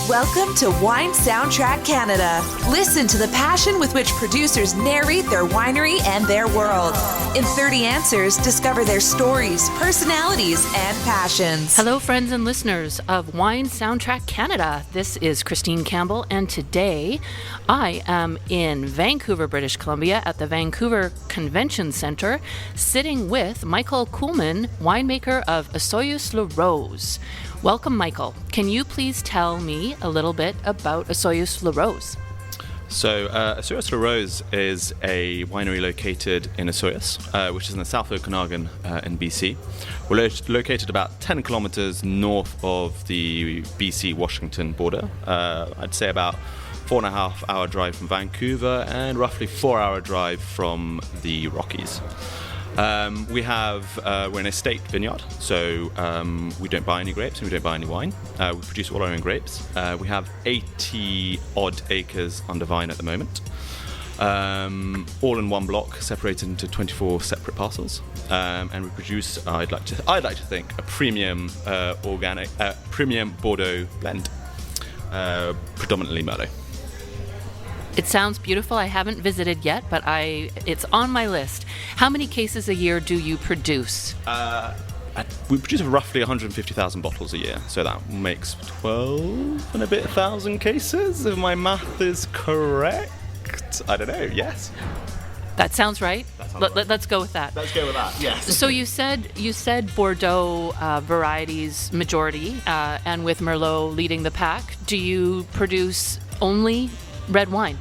Welcome to Wine Soundtrack Canada. Listen to the passion with which producers narrate their winery and their world. In 30 Answers, discover their stories, personalities, and passions. Hello, friends and listeners of Wine Soundtrack Canada. This is Christine Campbell, and today I am in Vancouver, British Columbia at the Vancouver Convention Centre, sitting with Michael Kullmann, winemaker of Osoyoos Larose. Welcome, Michael. Can you please tell me a little bit about Osoyoos Larose? So, Osoyoos Larose is a winery located in Osoyoos, which is in the south of Okanagan in BC. We're located about 10 kilometers north of the BC-Washington border. I'd say about 4.5 hour drive from Vancouver and roughly 4-hour drive from the Rockies. We're an estate vineyard, so we don't buy any grapes and we don't buy any wine. We produce all our own grapes. We have 80 odd acres under vine at the moment, all in one block, separated into 24 separate parcels. And we produce, I'd like to think, a premium premium Bordeaux blend, predominantly merlot. It sounds beautiful. I haven't visited yet, but it's on my list. How many cases a year do you produce? We produce roughly 150,000 bottles a year, so that makes 12 and a bit thousand cases, if my math is correct. I don't know, yes. That sounds right. Let's go with that. Let's go with that, yes. So you said Bordeaux varieties majority, and with Merlot leading the pack. Do you produce only red wine?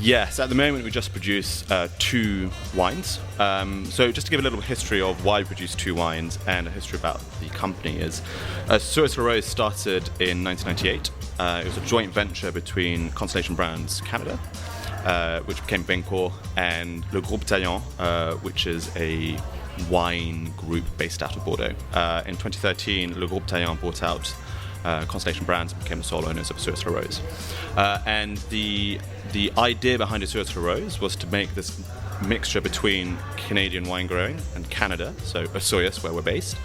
Yes, at the moment we just produce 2 wines. So just to give a little history of why we produce 2 wines and a history about the company is Osoyoos Larose started in 1998. It was a joint venture between Constellation Brands Canada, which became Vincor, and Groupe, which is a wine group based out of Bordeaux. In 2013, Groupe bought out Constellation Brands and became the sole owners of Osoyoos Larose. And the idea behind Osoyoos Larose was to make this mixture between Canadian wine growing and Canada, so Osoyoos, where we're based,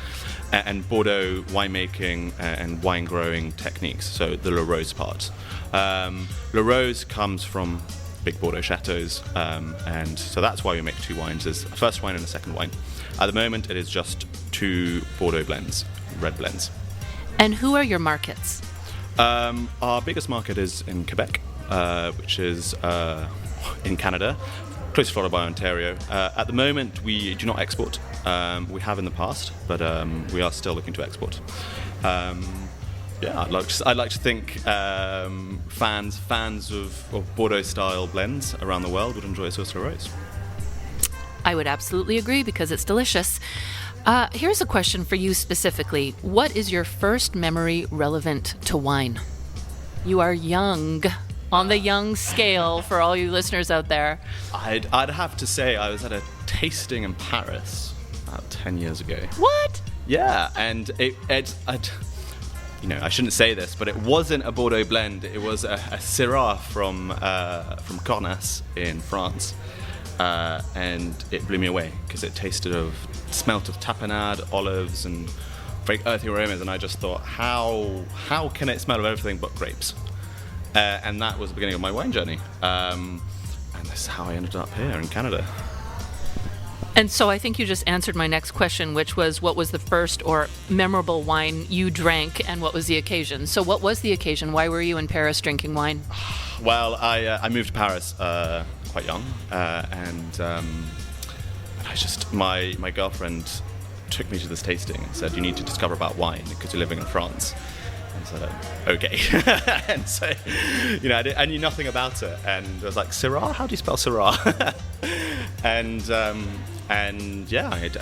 and Bordeaux winemaking and wine growing techniques, so the Larose part. Larose comes from big Bordeaux chateaus, and so that's why we make 2 wines. There's a first wine and a second wine. At the moment, it is just 2 Bordeaux blends, red blends. And who are your markets? Our biggest market is in Quebec, which is in Canada, close followed by Ontario. At the moment, we do not export. We have in the past, but we are still looking to export. I'd like to think fans of Bordeaux-style blends around the world would enjoy Osoyoos Larose. I would absolutely agree because it's delicious. Here's a question for you specifically. What is your first memory relevant to wine? You are young, on the young scale for all you listeners out there. I'd have to say I was at a tasting in Paris about 10 years ago. What? Yeah, and I shouldn't say this, but it wasn't a Bordeaux blend. It was a Syrah from Kullmann in France. And it blew me away because it smelt of tapenade, olives, and very earthy aromas, and I just thought, how can it smell of everything but grapes? And that was the beginning of my wine journey. And this is how I ended up here in Canada. And so I think you just answered my next question, which was what was the first or memorable wine you drank and what was the occasion? So what was the occasion? Why were you in Paris drinking wine? Well, I moved to Paris quite young, and my girlfriend took me to this tasting and said, you need to discover about wine because you're living in France. And I said, okay. And so, I knew nothing about it, and I was like, Syrah? How do you spell Syrah? And I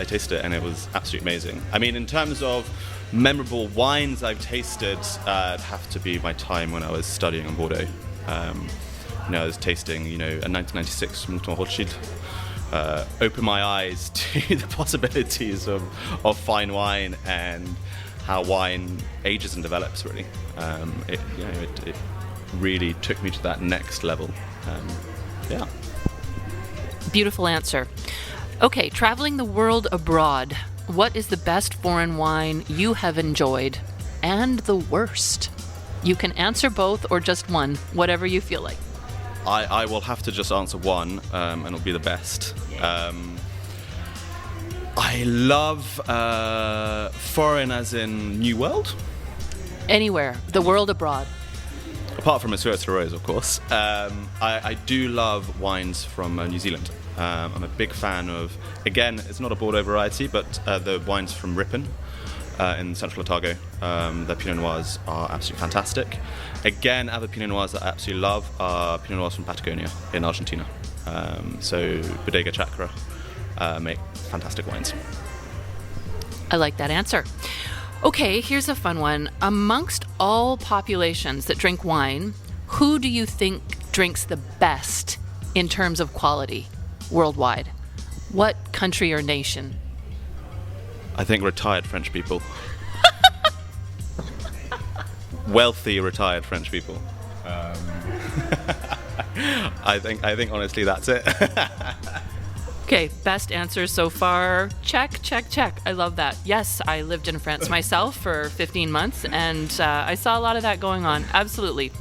tasted it, and it was absolutely amazing. I mean, in terms of memorable wines I've tasted, it'd have to be my time when I was studying in Bordeaux. I was tasting, a 1996 Mouton Rothschild. Opened my eyes to the possibilities of fine wine and how wine ages and develops, really. It really took me to that next level. Beautiful answer. Okay, traveling the world abroad, what is the best foreign wine you have enjoyed and the worst? You can answer both or just one, whatever you feel like. I will have to just answer one, and it'll be the best. I love foreign as in New World. Anywhere, the world abroad. Apart from Osoyoos Larose, of course. I do love wines from New Zealand. I'm a big fan of, again, it's not a Bordeaux variety, but the wines from Ripon in Central Otago. Their Pinot Noirs are absolutely fantastic. Again, other Pinot Noirs that I absolutely love are Pinot Noirs from Patagonia in Argentina. So Bodega Chacra make fantastic wines. I like that answer. Okay, here's a fun one. Amongst all populations that drink wine, who do you think drinks the best in terms of quality worldwide? What country or nation? I think retired French people. Wealthy retired French people. I think honestly that's it. Okay, best answer so far. Check, check, check. I love that. Yes, I lived in France myself for 15 months, and I saw a lot of that going on. Absolutely.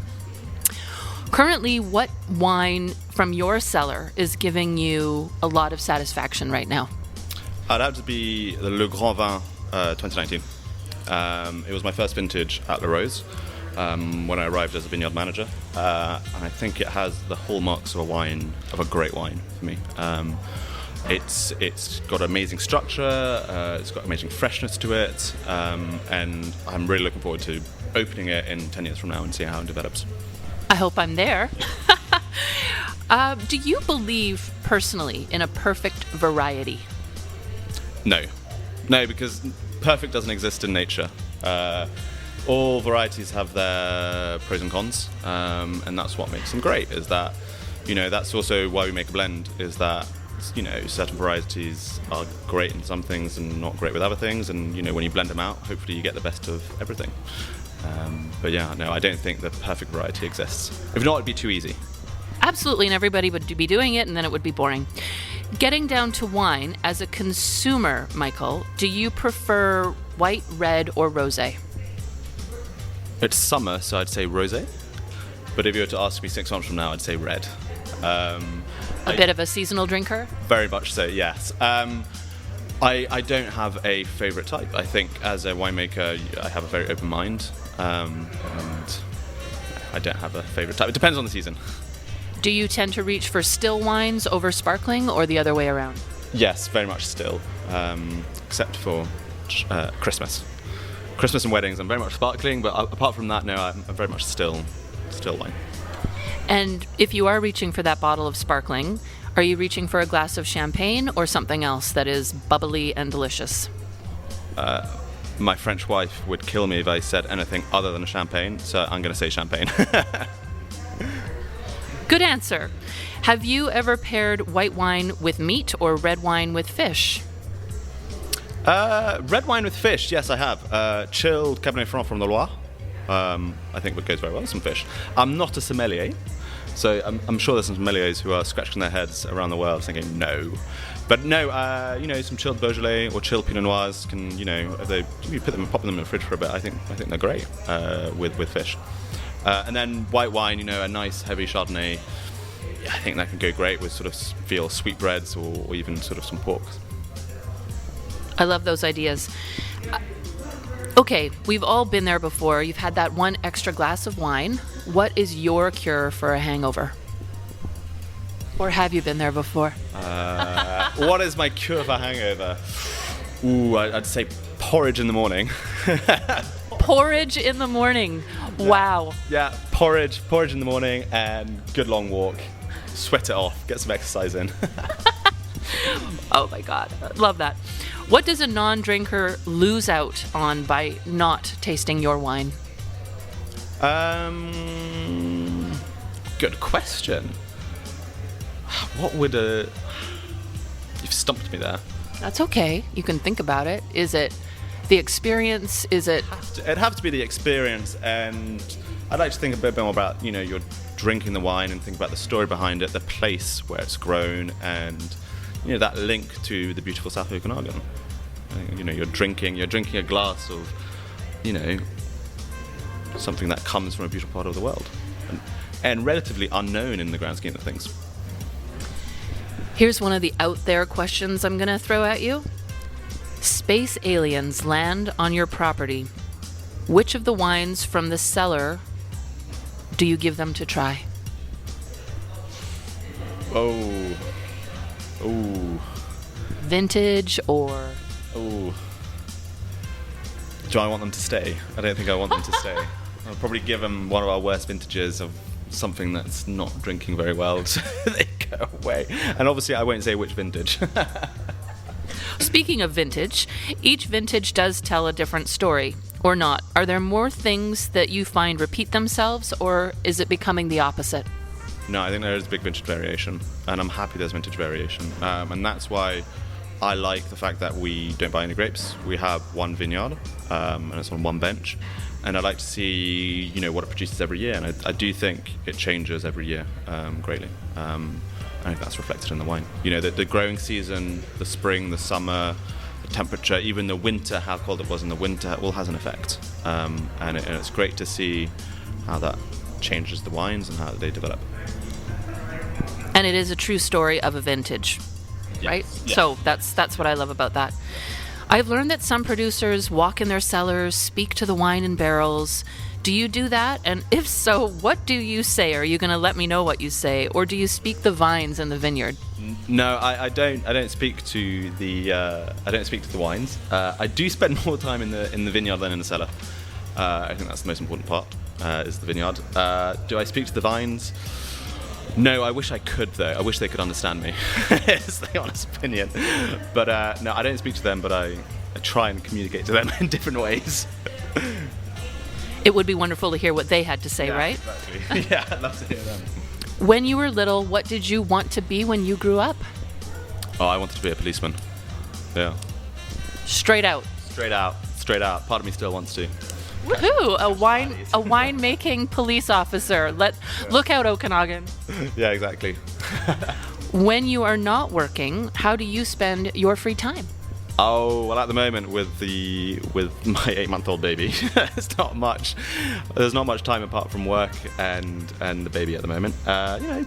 Currently, what wine from your cellar is giving you a lot of satisfaction right now? I'd have to be the Le Grand Vin 2019. It was my first vintage at Larose when I arrived as a vineyard manager, and I think it has the hallmarks of a great wine for me. It's got amazing structure, it's got amazing freshness to it, and I'm really looking forward to opening it in 10 years from now and seeing how it develops. I hope I'm there. Do you believe personally in a perfect variety? No, because perfect doesn't exist in nature. All varieties have their pros and cons, and that's what makes them great. Is that, that's also why we make a blend. Is that, certain varieties are great in some things and not great with other things, and when you blend them out, hopefully you get the best of everything. But yeah, no, I don't think the perfect variety exists. If not, it'd be too easy. Absolutely, and everybody would be doing it, and then it would be boring. Getting down to wine, as a consumer, Michael, do you prefer white, red, or rosé? It's summer, so I'd say rosé. But if you were to ask me 6 months from now, I'd say red. A bit of a seasonal drinker? Very much so, yes. I don't have a favourite type. I think as a winemaker, I have a very open mind, and I don't have a favourite type. It depends on the season. Do you tend to reach for still wines over sparkling, or the other way around? Yes, very much still, except for Christmas. Christmas and weddings, I'm very much sparkling, but apart from that, no, I'm very much still wine. And if you are reaching for that bottle of sparkling, are you reaching for a glass of champagne or something else that is bubbly and delicious? My French wife would kill me if I said anything other than champagne, so I'm going to say champagne. Good answer. Have you ever paired white wine with meat or red wine with fish? Red wine with fish, yes, I have. Chilled cabernet franc from the Loire. I think it goes very well with some fish. I'm not a sommelier, so I'm sure there's some sommeliers who are scratching their heads around the world thinking no. But no, some chilled Beaujolais or chilled Pinot Noirs can, if you pop them in the fridge for a bit, I think they're great with fish. And then white wine, a nice heavy Chardonnay, I think that can go great with sort of veal sweetbreads or even sort of some pork. I love those ideas. Okay, we've all been there before. You've had that one extra glass of wine. What is your cure for a hangover? Or have you been there before? What is my cure for hangover? Ooh, I'd say porridge in the morning. Porridge in the morning. Wow. Yeah, porridge in the morning and good long walk. Sweat it off, get some exercise in. Oh my God, love that. What does a non-drinker lose out on by not tasting your wine? Good question. What would you've stumped me there. That's okay. You can think about it. Is it the experience? Is it? It'd have to be the experience, and I'd like to think a bit more about, you're drinking the wine and think about the story behind it, the place where it's grown, and that link to the beautiful South Okanagan. You're drinking a glass of, something that comes from a beautiful part of the world, and relatively unknown in the grand scheme of things. Here's one of the out there questions I'm going to throw at you. Space aliens land on your property. Which of the wines from the cellar do you give them to try? Oh. Vintage or... Oh. Do I want them to stay? I don't think I want them to stay. I'll probably give them one of our worst vintages of something that's not drinking very well, so they go away. And obviously I won't say which vintage. Speaking of vintage, each vintage does tell a different story, or not. Are there more things that you find repeat themselves, or is it becoming the opposite? No, I think there is big vintage variation, and I'm happy there's vintage variation. And that's why I like the fact that we don't buy any grapes. We have one vineyard, and it's on one bench. And I like to see, what it produces every year. And I do think it changes every year greatly. I think that's reflected in the wine. The growing season, the spring, the summer, the temperature, even the winter, how cold it was in the winter, all has an effect. And it's great to see how that changes the wines and how they develop. And it is a true story of a vintage, right? Yes. So that's what I love about that. I've learned that some producers walk in their cellars, speak to the wine in barrels. Do you do that? And if so, what do you say? Are you going to let me know what you say, or do you speak the vines in the vineyard? No, I don't. I don't speak to the. I don't speak to the wines. I do spend more time in the vineyard than in the cellar. I think that's the most important part. Is the vineyard. Do I speak to the vines? No, I wish I could, though. I wish they could understand me, is the honest opinion. But no, I don't speak to them, but I try and communicate to them in different ways. It would be wonderful to hear what they had to say, right? Exactly. Yeah, I'd love to hear them. When you were little, what did you want to be when you grew up? Oh, I wanted to be a policeman. Yeah. Straight out. Straight out. Part of me still wants to. Woohoo! A wine-making police officer. Look out, Okanagan. Yeah, exactly. When you are not working, how do you spend your free time? Oh, well, at the moment with my 8-month-old baby, there's not much time apart from work and the baby at the moment.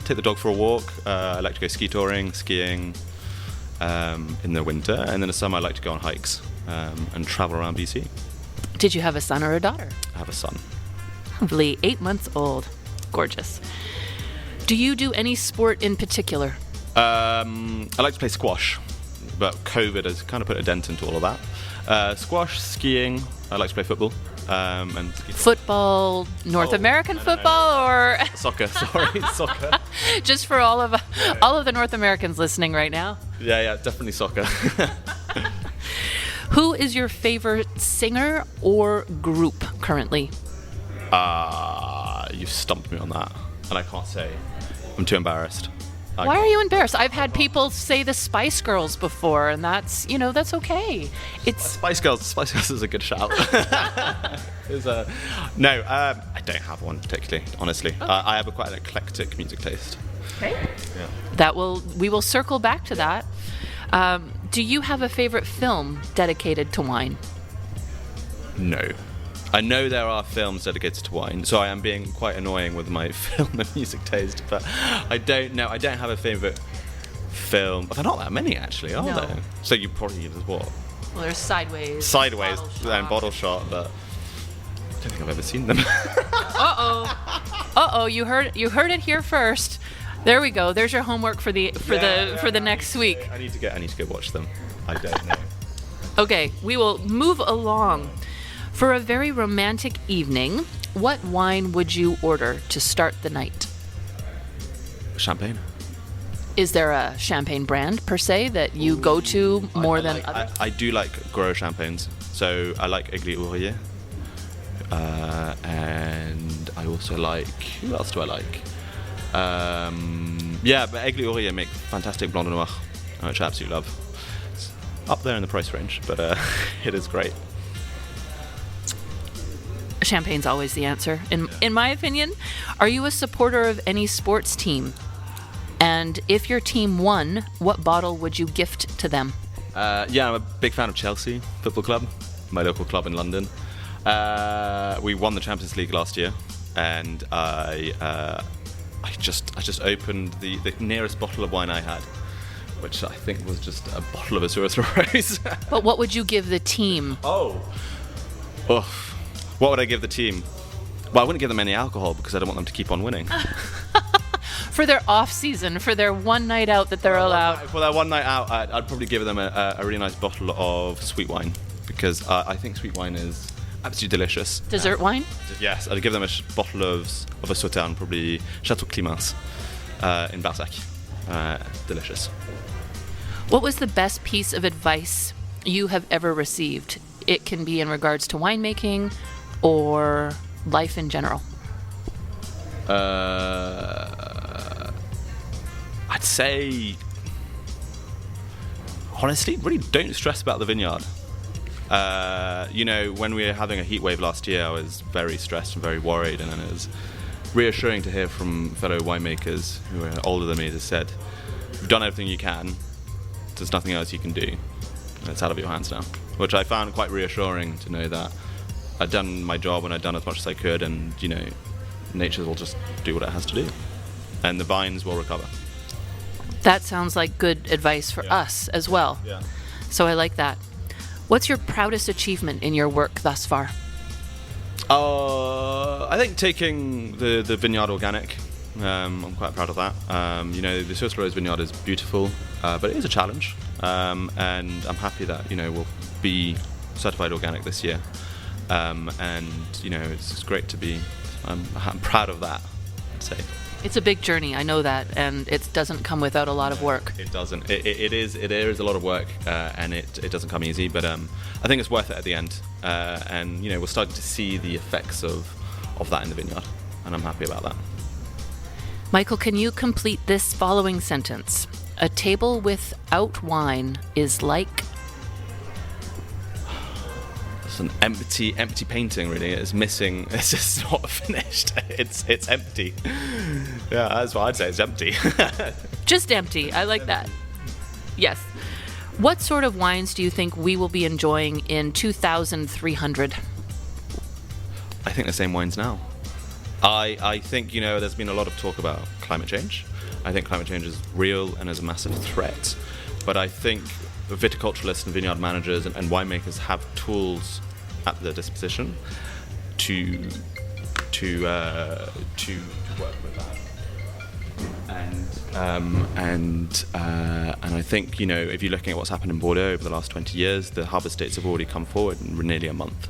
Take the dog for a walk. I like to go skiing in the winter, and in the summer I like to go on hikes and travel around BC. Did you have a son or a daughter? I have a son. Lovely, 8 months old. Gorgeous. Do you do any sport in particular? I like to play squash, but COVID has kind of put a dent into all of that. Squash, skiing. I like to play football. And football, North American football, or soccer? Sorry, soccer. Just for all of the North Americans listening right now. Yeah, definitely soccer. Who is your favorite singer or group currently? You stumped me on that, and I can't say. I'm too embarrassed. Why are you embarrassed? I've had people say the Spice Girls before, and that's okay. It's Spice Girls is a good shout. No, I don't have one particularly, honestly. Okay. I have quite an eclectic music taste. Okay. Yeah. We will circle back to that. Do you have a favorite film dedicated to wine? No. I know there are films dedicated to wine, so I am being quite annoying with my film and music taste, but I don't know. I don't have a favorite film. There are not that many, actually, are there? So you probably use what? Well, there's Sideways. And Bottle Shot, but I don't think I've ever seen them. Uh-oh. You heard it here first. There we go. There's your homework for the next week. I need to go watch them. I don't know. Okay, we will move along. For a very romantic evening, what wine would you order to start the night? Champagne. Is there a champagne brand per se that you go to more than others? I do like Groupe champagnes. So I like Aigle-Ourier. And I also like, who else do I like? But Aigle-Ourier make fantastic Blanc de Noir, which I absolutely love. It's up there in the price range, but it is great. Champagne's always the answer, in my opinion. Are you a supporter of any sports team? And if your team won, what bottle would you gift to them? I'm a big fan of Chelsea Football Club, my local club in London. We won the Champions League last year, and I just opened the nearest bottle of wine I had, which I think was just a bottle of Osoyoos Larose. But what would you give the team? What would I give the team? Well, I wouldn't give them any alcohol because I don't want them to keep on winning. For their off season, for their one night out that they're allowed. For their one night out, I'd probably give them a really nice bottle of sweet wine, because I think sweet wine is absolutely delicious. Dessert wine? Yes, I'd give them a bottle of a Sauternes, probably Chateau Kullmann in Barsac. Delicious. What was the best piece of advice you have ever received? It can be in regards to winemaking or life in general. I'd say, honestly, really don't stress about the vineyard. When we were having a heat wave last year, I was very stressed and very worried, and then it was reassuring to hear from fellow winemakers who are older than me that said, you've done everything you can, there's nothing else you can do, it's out of your hands now. Which I found quite reassuring to know that I'd done my job and I'd done as much as I could, and nature will just do what it has to do, and the vines will recover. That sounds like good advice for us as well. Yeah. So I like that. What's your proudest achievement in your work thus far? I think taking the vineyard organic. I'm quite proud of that. The Osoyoos Larose vineyard is beautiful, but it is a challenge. And I'm happy that we'll be certified organic this year. It's great to be. I'm proud of that, I'd say. It's a big journey, I know that, and it doesn't come without a lot of work. It doesn't. It is a lot of work, and it doesn't come easy. But I think it's worth it at the end. We're starting to see the effects of that in the vineyard, and I'm happy about that. Michael, can you complete this following sentence? A table without wine is like... It's an empty painting, really. It's missing. It's just not finished. It's empty. Yeah, that's what I'd say. It's empty. Just empty. I like that. Yes. What sort of wines do you think we will be enjoying in 2300? I think the same wines now. I think, there's been a lot of talk about climate change. I think climate change is real and is a massive threat. But I think viticulturalists and vineyard managers and winemakers have tools at their disposition to work with that. And I think, if you're looking at what's happened in Bordeaux over the last 20 years, the harvest dates have already come forward in nearly a month.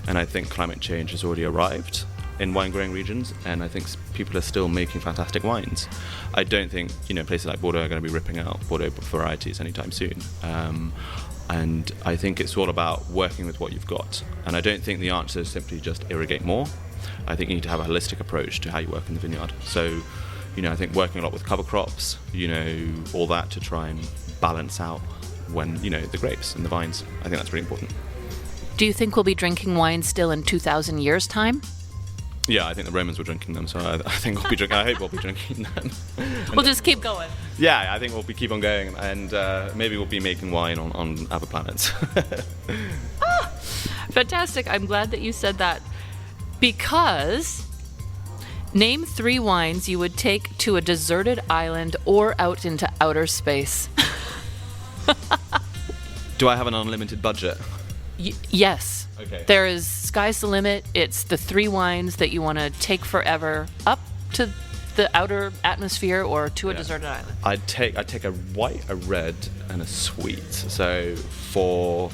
And I think climate change has already arrived in wine growing regions, and I think people are still making fantastic wines. I don't think places like Bordeaux are going to be ripping out Bordeaux varieties anytime soon. And I think it's all about working with what you've got. And I don't think the answer is simply just irrigate more. I think you need to have a holistic approach to how you work in the vineyard. So, I think working a lot with cover crops, all that to try and balance out when, the grapes and the vines. I think that's really important. Do you think we'll be drinking wine still in 2,000 years' time? Yeah, I think the Romans were drinking them, so I think we'll be drinking. I hope we'll be drinking them. We'll just keep going. Yeah, I think we'll keep on going, and maybe we'll be making wine on other planets. Fantastic! I'm glad that you said that, because name 3 wines you would take to a deserted island or out into outer space. Do I have an unlimited budget? Yes. Okay. There is, sky's the limit. It's the 3 wines that you want to take forever up to the outer atmosphere or to a deserted island. I'd take a white, a red, and a sweet. So for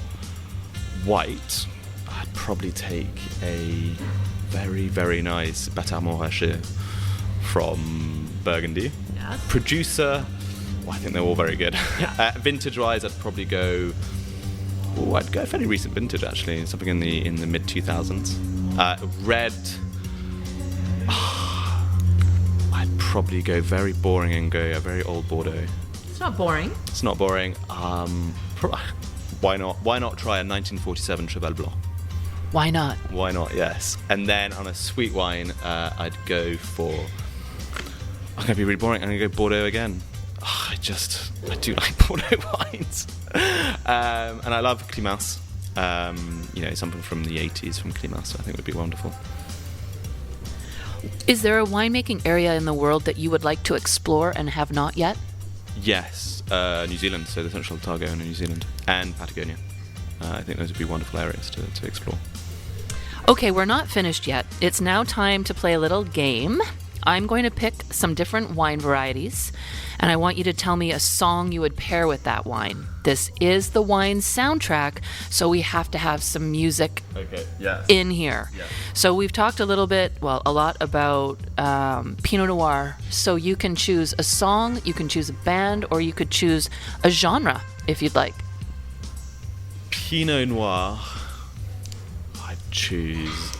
white, I'd probably take a very, very nice Pétales from Burgundy. Yes. Producer, I think they're all very good. Yeah. Vintage-wise, I'd probably go... I'd go a fairly recent vintage, actually, something in the mid 2000s. Red, I'd probably go very boring and go a very old Bordeaux. It's not boring. It's not boring. Why not? Why not try a 1947 Cheval Blanc? Why not? Why not? Yes. And then on a sweet wine, I'd go for. I'm gonna be really boring. I'm gonna go Bordeaux again. I do like Bordeaux wines. And I love Kullmann. Something from the 80s from Kullmann, I think would be wonderful. Is there a winemaking area in the world that you would like to explore and have not yet? Yes, New Zealand, so the Central Otago in New Zealand, and Patagonia. I think those would be wonderful areas to explore. Okay, we're not finished yet. It's now time to play a little game. I'm going to pick some different wine varieties, and I want you to tell me a song you would pair with that wine. This is the wine soundtrack, so we have to have some music in here. Yeah. So we've talked a lot about Pinot Noir. So you can choose a song, you can choose a band, or you could choose a genre if you'd like. Pinot Noir, I'd choose...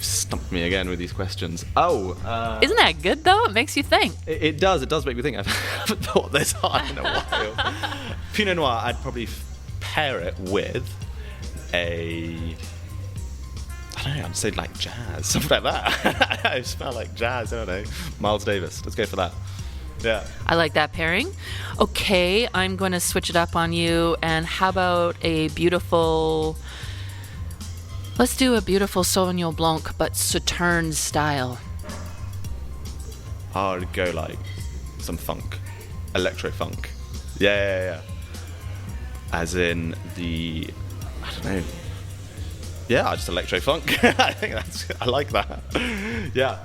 Stumped me again with these questions. Isn't that good though? It makes you think. It does make me think. I haven't thought this hard in a while. Pinot Noir, I'd probably pair it with I'd say like jazz, something like that. I smell like jazz, I don't know. Miles Davis, let's go for that. Yeah. I like that pairing. Okay, I'm going to switch it up on you, and how about let's do a beautiful Sauvignon Blanc, but Sauterne style. I would go like some funk, electro funk. Yeah. As in I don't know. Yeah, just electro funk. I like that. Yeah.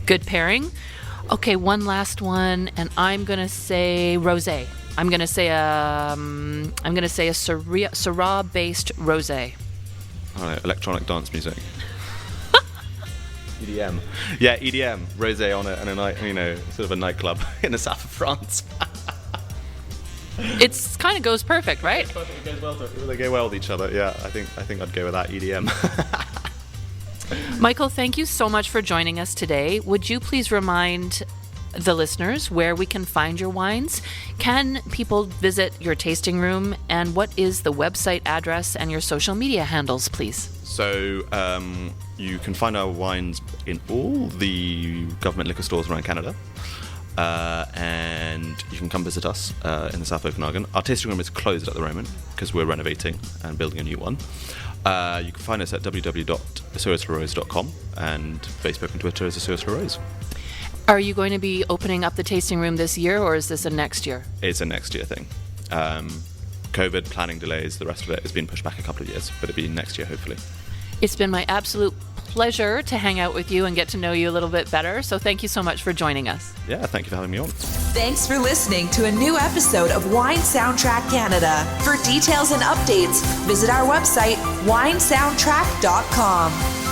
Good pairing. Okay, one last one, and I'm gonna say rosé. I'm gonna say a Syrah-based rosé. Electronic dance music. EDM. Yeah, EDM. Rosé on it and a night, sort of a nightclub in the south of France. It's kind of goes perfect, right? It goes well. They go well with each other. Yeah, I think I'd go with that EDM. Michael, thank you so much for joining us today. Would you please remind the listeners where we can find your wines? Can people visit your tasting room, and what is the website address and your social media handles, please? So you can find our wines in all the government liquor stores around Canada, and you can come visit us in the South Okanagan. Our tasting room is closed at the moment because we're renovating and building a new one. You can find us at www.osoyooslarose.com, and Facebook and Twitter is Osoyoos Larose. Are you going to be opening up the tasting room this year, or is this a next year? It's a next year thing. COVID, planning delays, the rest of it has been pushed back a couple of years, but it'll be next year, hopefully. It's been my absolute pleasure to hang out with you and get to know you a little bit better. So thank you so much for joining us. Yeah, thank you for having me on. Thanks for listening to a new episode of Wine Soundtrack Canada. For details and updates, visit our website, winesoundtrack.com.